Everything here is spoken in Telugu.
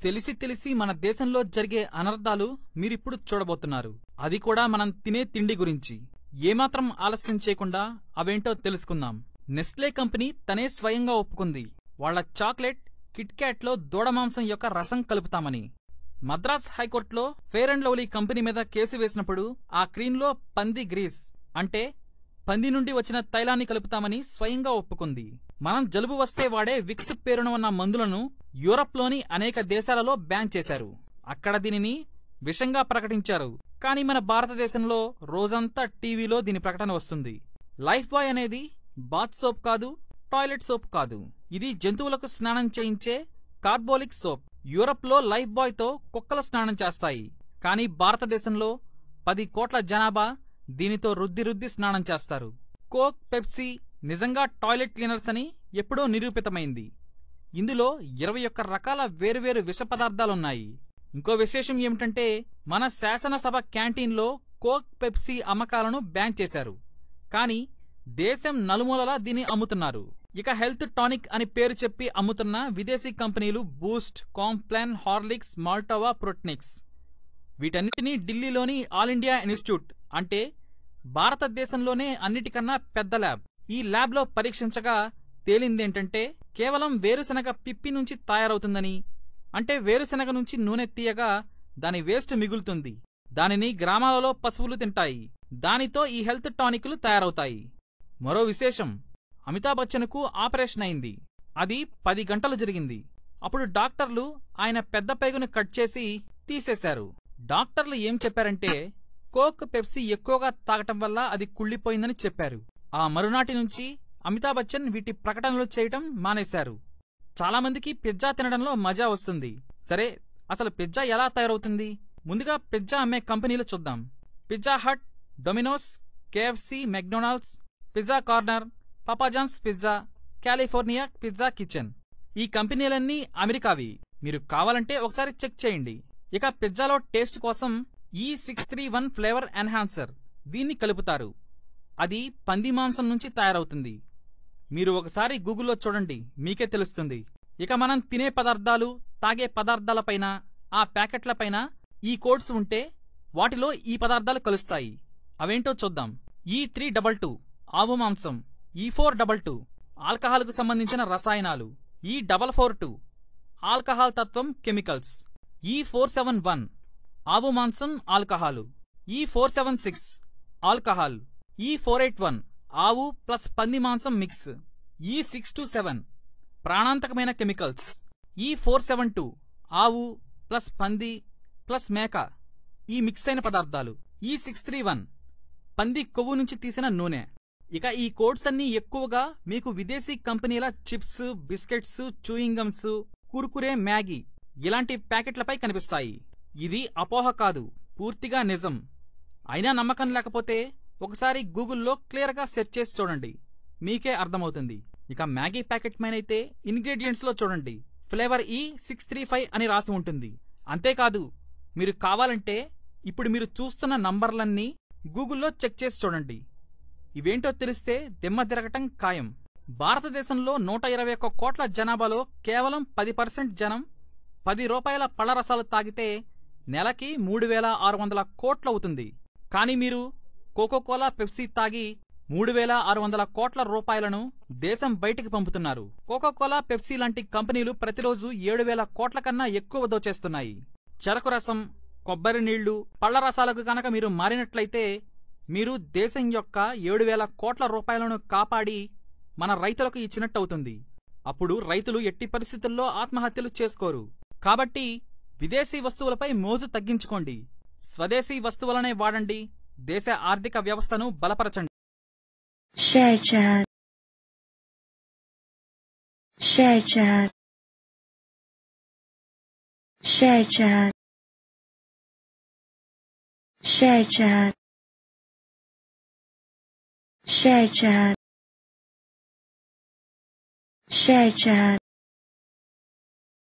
తెలిసి తెలిసి మన దేశంలో జరిగే అనర్థాలు మీరిప్పుడు చూడబోతున్నారు. అది కూడా మనం తినే తిండి గురించి. ఏమాత్రం ఆలస్యం చేయకుండా అవేంటో తెలుసుకుందాం. నెస్ట్లే కంపెనీ తనే స్వయంగా ఒప్పుకుంది వాళ్ల చాక్లెట్ కిట్ క్యాట్ లో దూడమాంసం యొక్క రసం కలుపుతామని. మద్రాస్ హైకోర్టులో ఫెయిర్ అండ్ లవ్లీ కంపెనీ మీద కేసు వేసినప్పుడు ఆ క్రీంలో పంది గ్రీస్ అంటే పంది నుండి వచ్చిన తైలాన్ని కలుపుతామని స్వయంగా ఒప్పుకుంది. మనం జలుబు వస్తే వాడే విక్స్ పేరున ఉన్న మందులను యూరప్ లోని అనేక దేశాలలో బ్యాన్ చేశారు. అక్కడ దీనిని విషంగా ప్రకటించారు. కానీ మన భారతదేశంలో రోజంతా టీవీలో దీని ప్రకటన వస్తుంది. లైఫ్ బాయ్ అనేది బాత్ సోప్ కాదు, టాయిలెట్ సోప్ కాదు. ఇది జంతువులకు స్నానం చేయించే కార్బోలిక్ సోప్. యూరప్ లో లైఫ్ బాయ్ తో కుక్కలు స్నానం చేస్తాయి. కానీ భారతదేశంలో 10 కోట్ల జనాభా దీనితో రుద్ది స్నానం చేస్తారు. కోక్, పెప్సీ నిజంగా టాయిలెట్ క్లీనర్స్ అని ఎప్పుడో నిరూపితమైంది. ఇందులో 21 రకాల వేరువేరు విష పదార్థాలున్నాయి. ఇంకో విశేషం ఏమిటంటే మన శాసనసభ క్యాంటీన్లో కోక్, పెప్సీ అమ్మకాలను బ్యాన్ చేశారు. కానీ దేశం నలుమూలలా దీన్ని అమ్ముతున్నారు. ఇక హెల్త్ టానిక్ అని పేరు చెప్పి అమ్ముతున్న విదేశీ కంపెనీలు బూస్ట్, కాంప్లాన్, హార్లిక్స్, మాల్టోవా, ప్రోట్నిక్స్. వీటన్నిటినీ ఢిల్లీలోని ఆల్ ఇండియా ఇన్స్టిట్యూట్ అంటే భారతదేశంలోనే అన్నిటికన్నా పెద్ద ల్యాబ్. ఈ ల్యాబ్ లో పరీక్షించగా తేలిందేంటంటే కేవలం వేరుశనగ పిప్పి నుంచి తయారవుతుందని. అంటే వేరుశనగ నుంచి నూనె తీయగా దాని వేస్ట్ మిగులుతుంది. దానిని గ్రామాలలో పశువులు తింటాయి. దానితో ఈ హెల్త్ టానిక్లు తయారవుతాయి. మరో విశేషం, అమితాబ్ బచ్చన్ కు ఆపరేషన్ అయింది. అది 10 గంటలు జరిగింది. అప్పుడు డాక్టర్లు ఆయన పెద్ద పేగును కట్ చేసి తీసేశారు. డాక్టర్లు ఏం చెప్పారంటే కోక్, పెప్సీ ఎక్కువగా తాగటం వల్ల అది కుళ్లిపోయిందని చెప్పారు. ఆ మరునాటి నుంచి అమితాబ్ బచ్చన్ వీటి ప్రకటనలు చేయటం మానేశారు. చాలామందికి పిజ్జా తినడంలో మజా వస్తుంది. సరే, అసలు పిజ్జా ఎలా తయారవుతుంది? ముందుగా పిజ్జా అమ్మే కంపెనీలు చూద్దాం. Pizza hut, Domino's, KFC, McDonald's, pizza corner, Papa John's pizza, California pizza kitchen. ఈ కంపెనీలన్నీ అమెరికావి. మీరు కావాలంటే ఒకసారి చెక్ చేయండి. ఇక పిజ్జాలో టేస్ట్ కోసం E631 ఫ్లేవర్ ఎన్హాన్సర్ దీన్ని కలుపుతారు. అది పంది మాంసం నుంచి తయారవుతుంది. మీరు ఒకసారి గూగుల్లో చూడండి, మీకే తెలుస్తుంది. ఇక మనం తినే పదార్థాలు, తాగే పదార్థాలపైన, ఆ ప్యాకెట్లపైన ఈ కోడ్స్ ఉంటే వాటిలో ఈ పదార్థాలు కలుస్తాయి. అవేంటో చూద్దాం. E322 ఆవు మాంసం, E422 ఆల్కహాల్ కు సంబంధించిన రసాయనాలు, E442 ఆల్కహాల్ తత్వం కెమికల్స్, E471 ఆవు మాంసం ఆల్కహాలు, E476 ఆల్కహాల్, E481 ఆవు ప్లస్ పంది మాంసం మిక్స్, E627 ప్రాణాంతకమైన కెమికల్స్, E472 ఆవు ప్లస్ పంది ప్లస్ మేక ఈ మిక్స్ అయిన పదార్థాలు, E631 పంది కొవ్వు నుంచి తీసిన నూనె. ఇక ఈ కోడ్స్ అన్నీ ఎక్కువగా మీకు విదేశీ కంపెనీల chips, biscuits, chewing gums, Kurkure, Maggi ఇలాంటి ప్యాకెట్లపై కనిపిస్తాయి. ఇది అపోహ కాదు, పూర్తిగా నిజం. అయినా నమ్మకం లేకపోతే ఒకసారి గూగుల్లో క్లియర్గా సెర్చ్ చేసి చూడండి, మీకే అర్థమవుతుంది. ఇక మ్యాగీ ప్యాకెట్ పైనైతే ఇంగ్రీడియంట్స్ లో చూడండి, ఫ్లేవర్ E635 అని రాసి ఉంటుంది. అంతేకాదు, మీరు కావాలంటే ఇప్పుడు మీరు చూస్తున్న నంబర్లన్నీ గూగుల్లో చెక్ చేసి చూడండి. ఇవేంటో తెలిస్తే దిమ్మ తిరగటం ఖాయం. భారతదేశంలో 121 కోట్ల జనాభాలో కేవలం 10% జనం 10 రూపాయల పళ్లరసాలు తాగితే నెలకి 3600 కోట్లవుతుంది. కానీ మీరు కోకోకోలా, పెప్సీ తాగి 3600 కోట్ల రూపాయలను దేశం బయటికి పంపుతున్నారు. కోకోకోలా, పెప్సీ లాంటి కంపెనీలు ప్రతిరోజు 7000 కోట్ల కన్నా ఎక్కువ దోచేస్తున్నాయి. చెరకు రసం, కొబ్బరి నీళ్లు, పళ్ల రసాలకు గనక మీరు మారినట్లయితే మీరు దేశం యొక్క 7000 కోట్ల రూపాయలను కాపాడి మన రైతులకు ఇచ్చినట్టవుతుంది. అప్పుడు రైతులు ఎట్టి పరిస్థితుల్లో ఆత్మహత్యలు చేసుకోరు. కాబట్టి విదేశీ వస్తువులపై మోజు తగ్గించుకోండి, స్వదేశీ వస్తువులనే వాడండి, దేశ ఆర్థిక వ్యవస్థను బలపరచండి. Share chat. Share chat. Share chat. Share chat. Share chat. Share chat.